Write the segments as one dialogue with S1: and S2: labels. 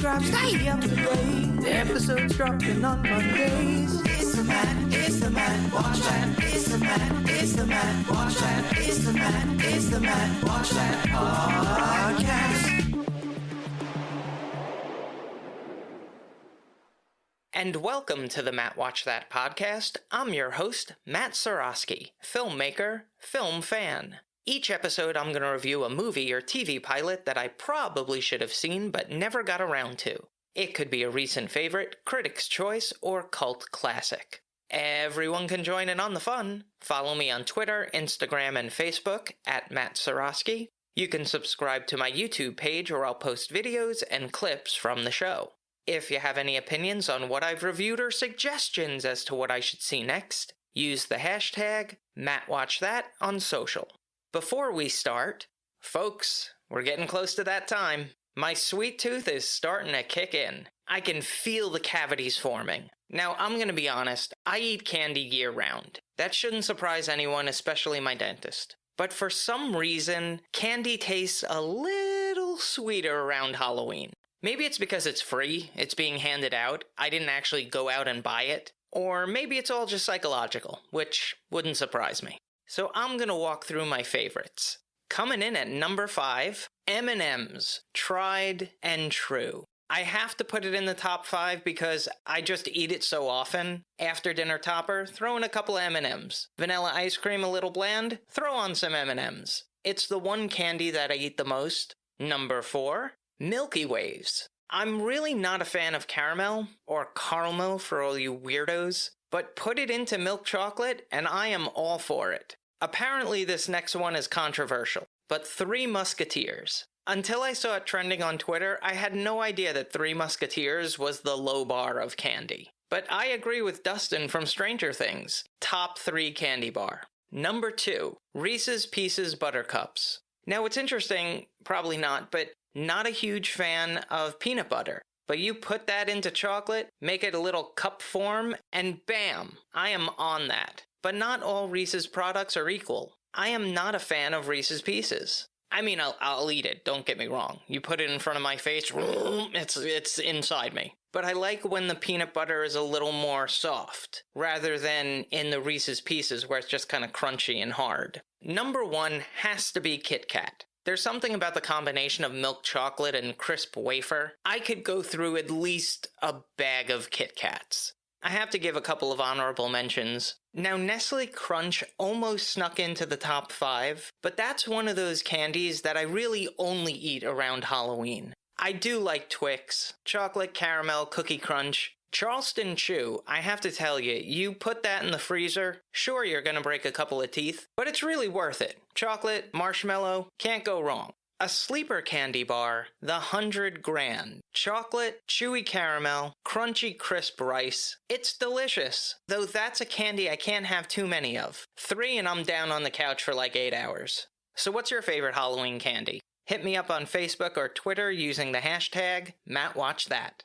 S1: subscribe, stay up to date. The episodes dropping on Mondays. It's the Matt, watch that. It's the Matt, watch that. It's the Matt, watch that podcast.
S2: And welcome to the Matt Watch That podcast. I'm your host, Matt Seroski, filmmaker, film fan. Each episode I'm going to review a movie or TV pilot that I probably should have seen but never got around to. It could be a recent favorite, critic's choice, or cult classic. Everyone can join in on the fun. Follow me on Twitter, Instagram, and Facebook at Matt Seroski. You can subscribe to my YouTube page where I'll post videos and clips from the show. If you have any opinions on what I've reviewed or suggestions as to what I should see next, use the hashtag MattWatchThat on social. Before we start, folks, we're getting close to that time. My sweet tooth is starting to kick in. I can feel the cavities forming. Now, I'm gonna be honest, I eat candy year-round. That shouldn't surprise anyone, especially my dentist. But for some reason, candy tastes a little sweeter around Halloween. Maybe it's because it's free, it's being handed out, I didn't actually go out and buy it. Or maybe it's all just psychological, which wouldn't surprise me. So I'm gonna walk through my favorites. Coming in at number 5, M&M's, Tried and True. I have to put it in the top 5 because I just eat it so often. After dinner topper, throw in a couple of M&M's. Vanilla ice cream a little bland, throw on some M&M's. It's the one candy that I eat the most. Number 4, Milky Ways. I'm really not a fan of caramel, or caramel for all you weirdos, but put it into milk chocolate and I am all for it. Apparently this next one is controversial, but Three Musketeers. Until I saw it trending on Twitter, I had no idea that Three Musketeers was the low bar of candy. But I agree with Dustin from Stranger Things. Top 3 candy bar. Number 2, Reese's Pieces Buttercups. Now what's interesting, probably not, but not a huge fan of peanut butter. But you put that into chocolate, make it a little cup form, and bam, I am on that. But not all Reese's products are equal. I am not a fan of Reese's Pieces. I mean, I'll eat it, don't get me wrong. You put it in front of my face, it's inside me. But I like when the peanut butter is a little more soft, rather than in the Reese's Pieces where it's just kind of crunchy and hard. Number 1 has to be Kitkat. There's something about the combination of milk chocolate and crisp wafer. I could go through at least a bag of Kit Kats. I have to give a couple of honorable mentions. Now, Nestle Crunch almost snuck into the top 5, but that's one of those candies that I really only eat around Halloween. I do like Twix, chocolate caramel cookie crunch. Charleston Chew, I have to tell you, you put that in the freezer, sure you're gonna break a couple of teeth, but it's really worth it. Chocolate, marshmallow, can't go wrong. A sleeper candy bar, the 100 Grand. Chocolate, chewy caramel, crunchy crisp rice. It's delicious, though that's a candy I can't have too many of. 3 and I'm down on the couch for like 8 hours. So what's your favorite Halloween candy? Hit me up on Facebook or Twitter using the hashtag MattWatchThat.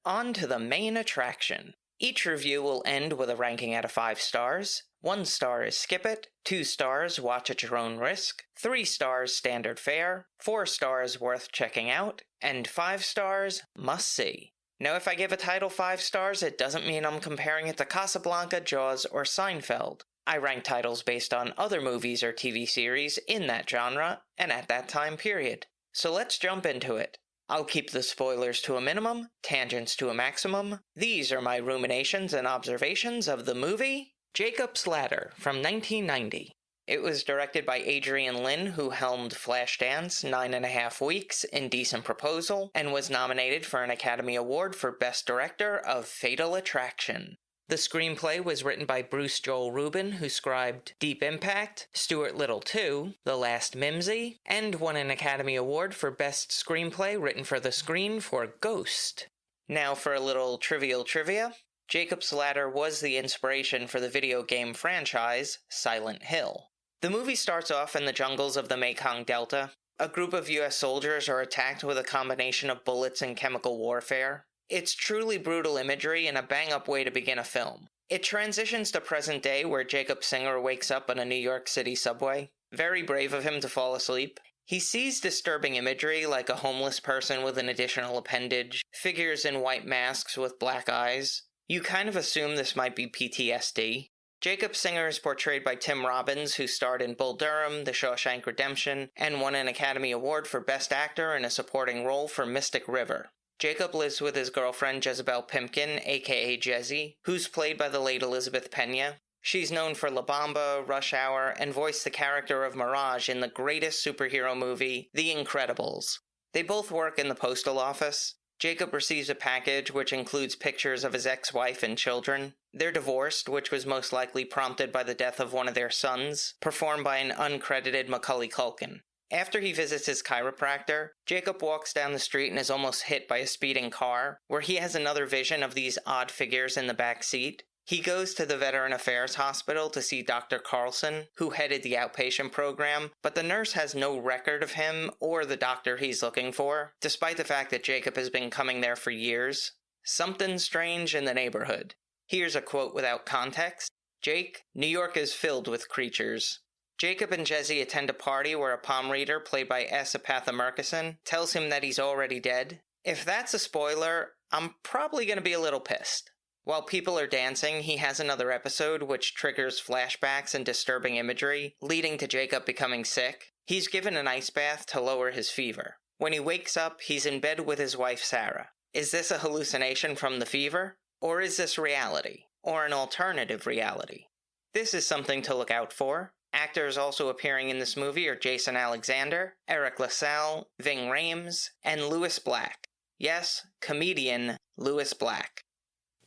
S2: On to the main attraction. Each review will end with a ranking out of 5 stars. 1 star is skip it, 2 stars watch at your own risk, 3 stars standard fare, 4 stars worth checking out, and 5 stars must see. Now if I give a title 5 stars, it doesn't mean I'm comparing it to Casablanca, Jaws, or Seinfeld. I rank titles based on other movies or TV series in that genre, and at that time period. So let's jump into it. I'll keep the spoilers to a minimum, tangents to a maximum. These are my ruminations and observations of the movie Jacob's Ladder from 1990. It was directed by Adrian Lyne, who helmed Flashdance, 9.5 Weeks, Indecent Proposal, and was nominated for an Academy Award for Best Director of Fatal Attraction. The screenplay was written by Bruce Joel Rubin, who scribed Deep Impact, Stuart Little 2, The Last Mimsy, and won an Academy Award for Best Screenplay written for the screen for Ghost. Now for a little trivial trivia. Jacob's Ladder was the inspiration for the video game franchise Silent Hill. The movie starts off in the jungles of the Mekong Delta. A group of US soldiers are attacked with a combination of bullets and chemical warfare. It's truly brutal imagery and a bang-up way to begin a film. It transitions to present day where Jacob Singer wakes up on a New York City subway. Very brave of him to fall asleep. He sees disturbing imagery like a homeless person with an additional appendage, figures in white masks with black eyes. You kind of assume this might be PTSD. Jacob Singer is portrayed by Tim Robbins, who starred in Bull Durham, The Shawshank Redemption, and won an Academy Award for Best Actor in a Supporting Role for Mystic River. Jacob lives with his girlfriend Jezebel Pimpkin, aka Jezzy, who's played by the late Elizabeth Pena. She's known for La Bamba, Rush Hour, and voiced the character of Mirage in the greatest superhero movie, The Incredibles. They both work in the postal office. Jacob receives a package which includes pictures of his ex-wife and children. They're divorced, which was most likely prompted by the death of one of their sons, performed by an uncredited Macaulay Culkin. After he visits his chiropractor, Jacob walks down the street and is almost hit by a speeding car, where he has another vision of these odd figures in the back seat. He goes to the Veteran Affairs Hospital to see Dr. Carlson, who headed the outpatient program, but the nurse has no record of him or the doctor he's looking for, despite the fact that Jacob has been coming there for years. Something strange in the neighborhood. Here's a quote without context. Jake, New York is filled with creatures. Jacob and Jezzy attend a party where a palm reader, played by Asa Murkison, tells him that he's already dead. If that's a spoiler, I'm probably going to be a little pissed. While people are dancing, he has another episode which triggers flashbacks and disturbing imagery, leading to Jacob becoming sick. He's given an ice bath to lower his fever. When he wakes up, he's in bed with his wife Sarah. Is this a hallucination from the fever? Or is this reality? Or an alternative reality? This is something to look out for. Actors also appearing in this movie are Jason Alexander, Eric LaSalle, Ving Rhames, and Louis Black. Yes, comedian Louis Black.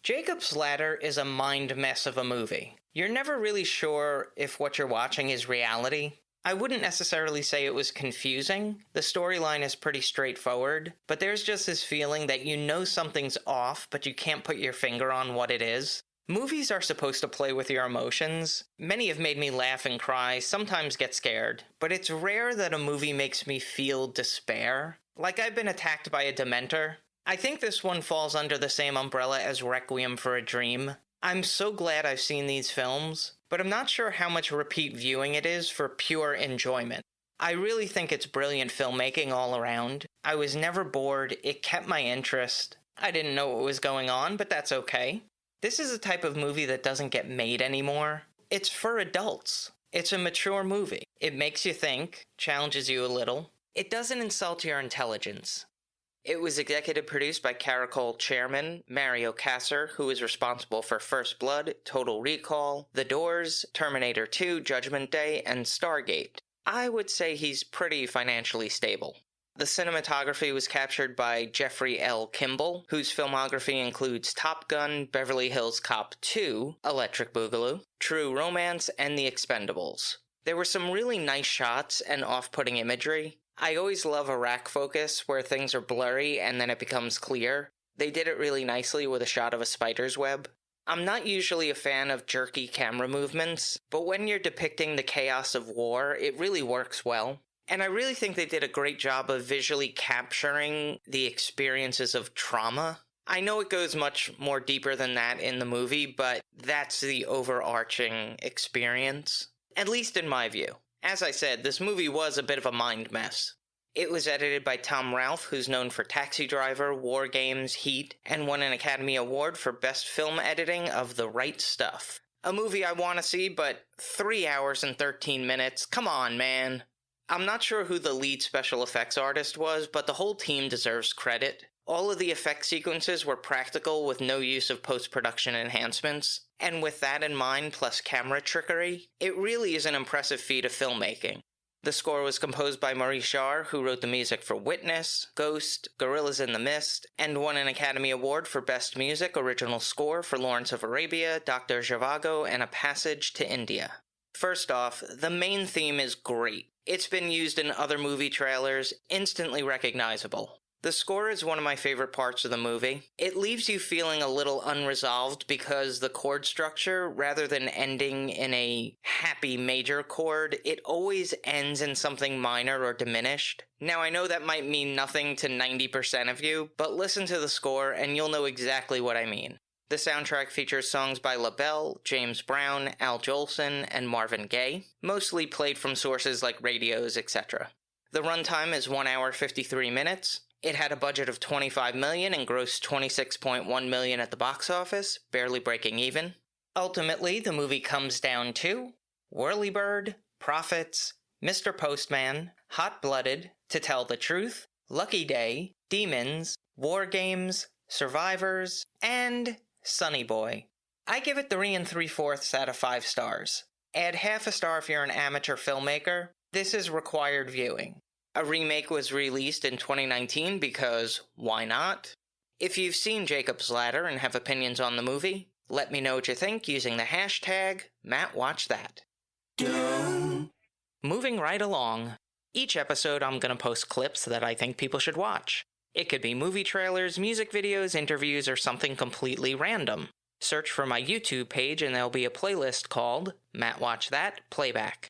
S2: Jacob's Ladder is a mind mess of a movie. You're never really sure if what you're watching is reality. I wouldn't necessarily say it was confusing. The storyline is pretty straightforward, but there's just this feeling that you know something's off, but you can't put your finger on what it is. Movies are supposed to play with your emotions. Many have made me laugh and cry, sometimes get scared, but it's rare that a movie makes me feel despair. Like I've been attacked by a Dementor. I think this one falls under the same umbrella as Requiem for a Dream. I'm so glad I've seen these films, but I'm not sure how much repeat viewing it is for pure enjoyment. I really think it's brilliant filmmaking all around. I was never bored, it kept my interest. I didn't know what was going on, but that's okay. This is a type of movie that doesn't get made anymore. It's for adults. It's a mature movie. It makes you think, challenges you a little. It doesn't insult your intelligence. It was executive produced by Caracol chairman Mario Kassar, who is responsible for First Blood, Total Recall, The Doors, Terminator 2, Judgment Day, and Stargate. I would say he's pretty financially stable. The cinematography was captured by Jeffrey L. Kimball, whose filmography includes Top Gun, Beverly Hills Cop 2, Electric Boogaloo, True Romance, and The Expendables. There were some really nice shots and off-putting imagery. I always love a rack focus where things are blurry and then it becomes clear. They did it really nicely with a shot of a spider's web. I'm not usually a fan of jerky camera movements, but when you're depicting the chaos of war, it really works well. And I really think they did a great job of visually capturing the experiences of trauma. I know it goes much more deeper than that in the movie, but that's the overarching experience, at least in my view. As I said, this movie was a bit of a mind mess. It was edited by Tom Ralph, who's known for Taxi Driver, War Games, Heat, and won an Academy Award for Best Film Editing of The Right Stuff. A movie I want to see, but 3 hours and 13 minutes, come on, man. I'm not sure who the lead special effects artist was, but the whole team deserves credit. All of the effect sequences were practical with no use of post-production enhancements, and with that in mind plus camera trickery, it really is an impressive feat of filmmaking. The score was composed by Maurice Jarre, who wrote the music for Witness, Ghost, Gorillas in the Mist, and won an Academy Award for Best Music Original Score for Lawrence of Arabia, Dr. Zhivago, and A Passage to India. First off, the main theme is great. It's been used in other movie trailers, instantly recognizable. The score is one of my favorite parts of the movie. It leaves you feeling a little unresolved because the chord structure, rather than ending in a happy major chord, it always ends in something minor or diminished. Now I know that might mean nothing to 90% of you, but listen to the score and you'll know exactly what I mean. The soundtrack features songs by LaBelle, James Brown, Al Jolson, and Marvin Gaye, mostly played from sources like radios, etc. The runtime is 1 hour 53 minutes. It had a budget of $25 million and grossed $26.1 million at the box office, barely breaking even. Ultimately, the movie comes down to Whirlybird, Prophets, Mr. Postman, Hot-Blooded, To Tell the Truth, Lucky Day, Demons, War Games, Survivors, and Sonny Boy. I give it 3 3/4 out of 5 stars. Add half a star if you're an amateur filmmaker. This is required viewing. A remake was released in 2019 because why not? If you've seen Jacob's Ladder and have opinions on the movie, let me know what you think using the hashtag MattWatchThat. Moving right along. Each episode I'm going to post clips that I think people should watch. It could be movie trailers, music videos, interviews, or something completely random. Search for my YouTube page and there'll be a playlist called Matt Watch That Playback.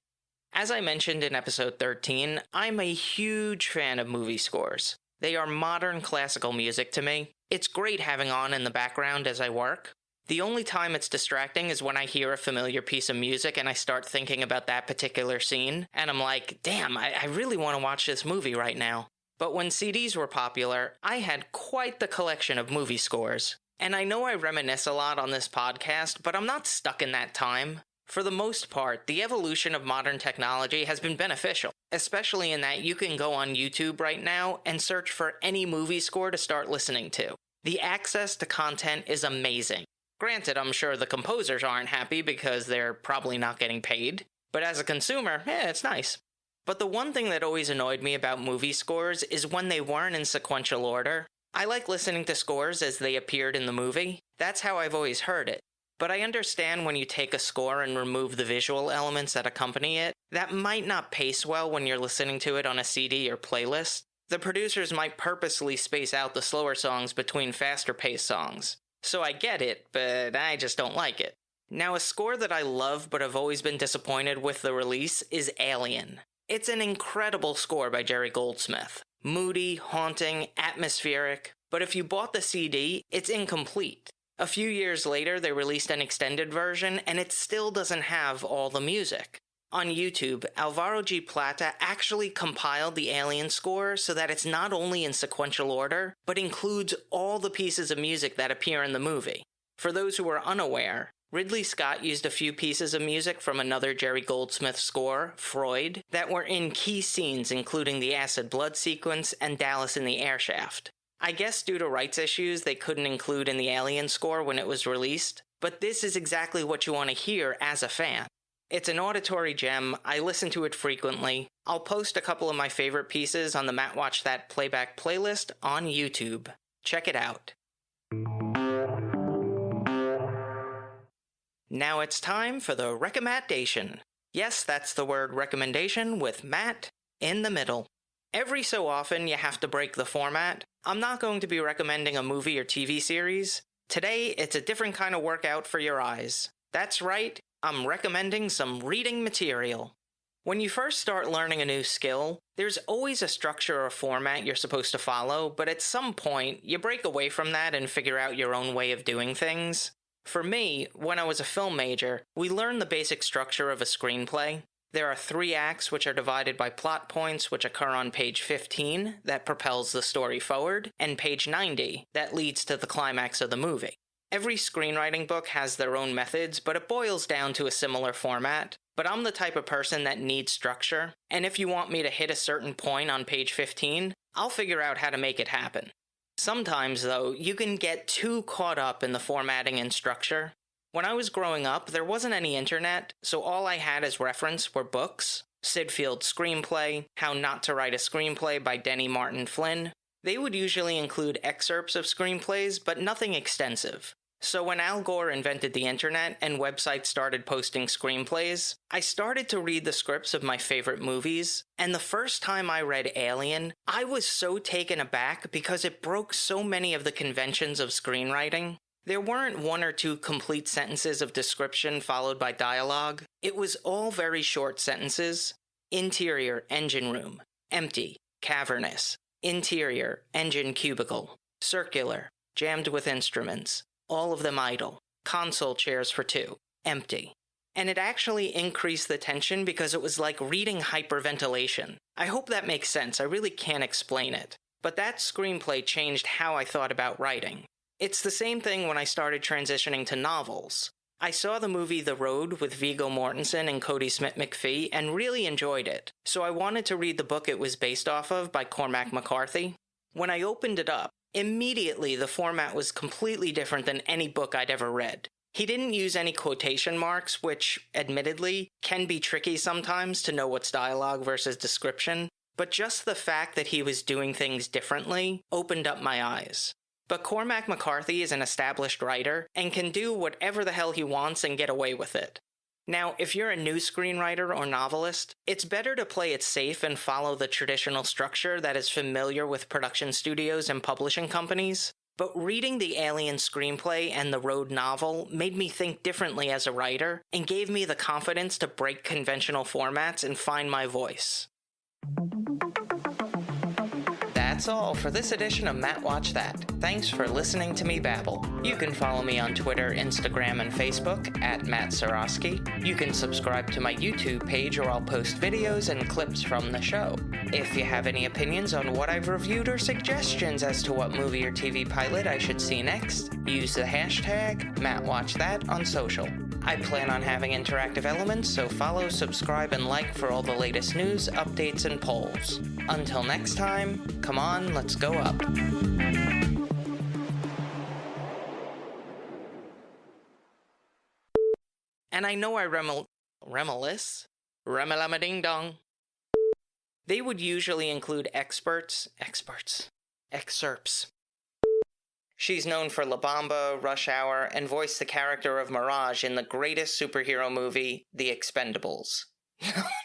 S2: As I mentioned in episode 13, I'm a huge fan of movie scores. They are modern classical music to me. It's great having on in the background as I work. The only time it's distracting is when I hear a familiar piece of music and I start thinking about that particular scene, and I'm like, damn, I really want to watch this movie right now. But when CDs were popular, I had quite the collection of movie scores. And I know I reminisce a lot on this podcast, but I'm not stuck in that time. For the most part, the evolution of modern technology has been beneficial, especially in that you can go on YouTube right now and search for any movie score to start listening to. The access to content is amazing. Granted, I'm sure the composers aren't happy because they're probably not getting paid, but as a consumer, it's nice. But the one thing that always annoyed me about movie scores is when they weren't in sequential order. I like listening to scores as they appeared in the movie. That's how I've always heard it. But I understand when you take a score and remove the visual elements that accompany it, that might not pace well when you're listening to it on a CD or playlist. The producers might purposely space out the slower songs between faster-paced songs. So I get it, but I just don't like it. Now, a score that I love but have always been disappointed with the release is Alien. It's an incredible score by Jerry Goldsmith. Moody, haunting, atmospheric, but if you bought the CD, it's incomplete. A few years later, they released an extended version, and it still doesn't have all the music. On YouTube, Alvaro G. Plata actually compiled the Alien score so that it's not only in sequential order, but includes all the pieces of music that appear in the movie. For those who are unaware, Ridley Scott used a few pieces of music from another Jerry Goldsmith score, Freud, that were in key scenes including the acid blood sequence and Dallas in the air shaft. I guess due to rights issues they couldn't include in the Alien score when it was released, but this is exactly what you want to hear as a fan. It's an auditory gem, I listen to it frequently. I'll post a couple of my favorite pieces on the Matt Watch That Playback playlist on YouTube. Check it out. Now it's time for the recommendation. Yes, that's the word recommendation with Matt in the middle. Every so often you have to break the format. I'm not going to be recommending a movie or TV series. Today, it's a different kind of workout for your eyes. That's right, I'm recommending some reading material. When you first start learning a new skill, there's always a structure or format you're supposed to follow, but at some point, you break away from that and figure out your own way of doing things. For me, when I was a film major, we learned the basic structure of a screenplay. There are 3 acts which are divided by plot points which occur on page 15 that propels the story forward, and page 90 that leads to the climax of the movie. Every screenwriting book has their own methods, but it boils down to a similar format. But I'm the type of person that needs structure, and if you want me to hit a certain point on page 15, I'll figure out how to make it happen. Sometimes, though, you can get too caught up in the formatting and structure. When I was growing up, there wasn't any internet, so all I had as reference were books. Sid Field's Screenplay, How Not to Write a Screenplay by Denny Martin Flynn. They would usually include excerpts of screenplays, but nothing extensive. So when Al Gore invented the internet and websites started posting screenplays, I started to read the scripts of my favorite movies, and the first time I read Alien, I was so taken aback because it broke so many of the conventions of screenwriting. There weren't 1 or 2 complete sentences of description followed by dialogue. It was all very short sentences. Interior, engine room. Empty, cavernous. Interior, engine cubicle. Circular, jammed with instruments. All of them idle. Console chairs for 2. Empty. And it actually increased the tension because it was like reading hyperventilation. I hope that makes sense. I really can't explain it. But that screenplay changed how I thought about writing. It's the same thing when I started transitioning to novels. I saw the movie The Road with Viggo Mortensen and Cody Smith-McPhee and really enjoyed it, so I wanted to read the book it was based off of by Cormac McCarthy. When I opened it up, immediately the format was completely different than any book I'd ever read. He didn't use any quotation marks, which, admittedly, can be tricky sometimes to know what's dialogue versus description, but just the fact that he was doing things differently opened up my eyes. But Cormac McCarthy is an established writer and can do whatever the hell he wants and get away with it. Now, if you're a new screenwriter or novelist, it's better to play it safe and follow the traditional structure that is familiar with production studios and publishing companies. But reading the Alien screenplay and the Road novel made me think differently as a writer and gave me the confidence to break conventional formats and find my voice. That's all for this edition of Matt Watch That. Thanks for listening to me babble. You can follow me on Twitter, Instagram, and Facebook at Matt Seroski. You can subscribe to my YouTube page where I'll post videos and clips from the show. If you have any opinions on what I've reviewed or suggestions as to what movie or TV pilot I should see next, use the hashtag MattWatchThat on social. I plan on having interactive elements, so follow, subscribe, and like for all the latest news, updates, and polls. Until next time, come on, let's go up. And I know I reminisce? Remelama-ding-dong. They would usually include excerpts. She's known for La Bamba, Rush Hour, and voiced the character of Mirage in the greatest superhero movie, The Expendables.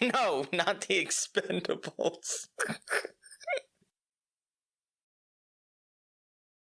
S2: No, not The Expendables.